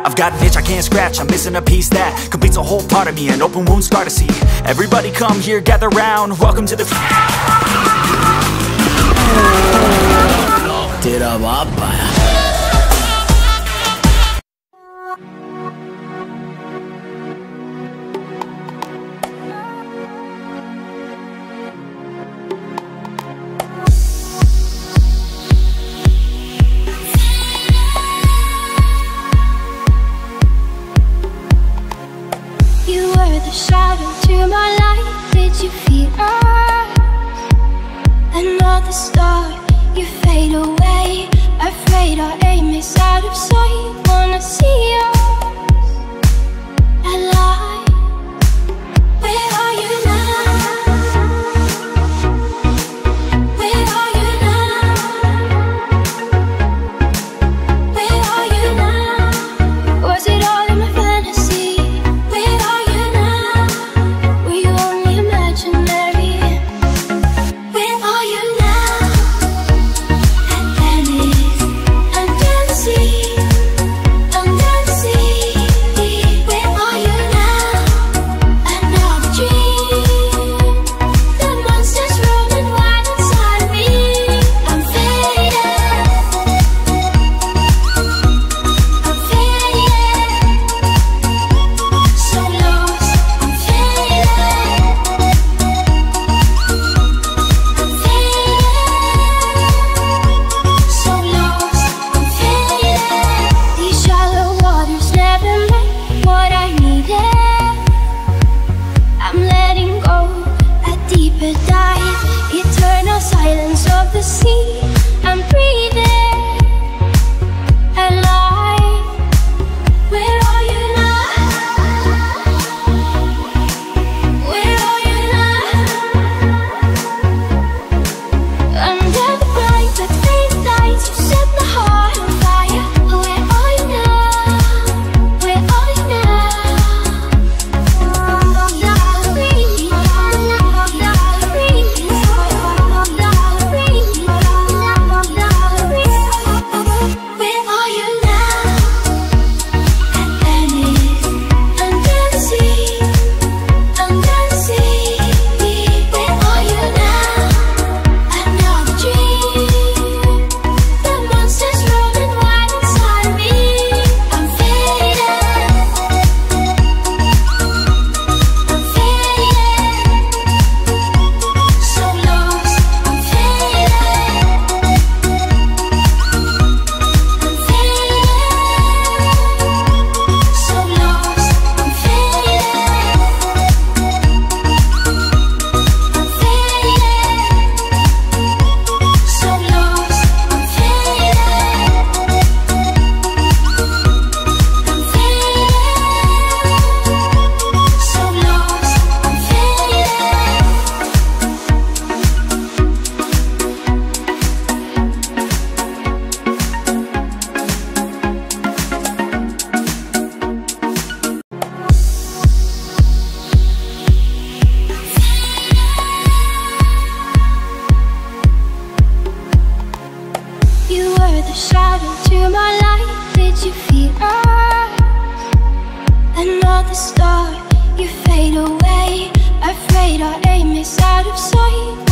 I've got an itch I can't scratch, I'm missing a piece that completes a whole part of me, an open wound scar to see. Everybody come here, gather round, welcome to the तेरा बाप आया। You were the shadow to my light. Did you feel us? Another star, you fade away. Afraid our aim is out of sight. Wanna see us alive. Where are you now? Where are you now? Where are you now? Was it all in my fantasy? Where are you now? Were you only imaginary? Where are you now? At Venice, under the sea, under the sea. Where are you now? Another dream. The monsters running wild inside me. I'm faded. I'm faded. So lost. I'm faded. I'm faded. So lost. I'm faded. These shallow waters never meant what I needed. I'm letting go, a deeper dive, eternal silence of the sea. I'm breathing alive. Where are you now? Where are you now? Under the bright but faint lights, you set my heart on fire. Where are you now? Where are you now? Where are you now? At Venice, under the sea, under the sea. Where are you now? Another dream. The monsters running wild inside me. I'm faded. I'm faded. So lost. I'm faded. I'm faded. So lost. I'm faded. I'm faded. So lost. I'm You were the shadow to my light. Did you feel us? Another star, you fade away. Afraid our aim is out of sight.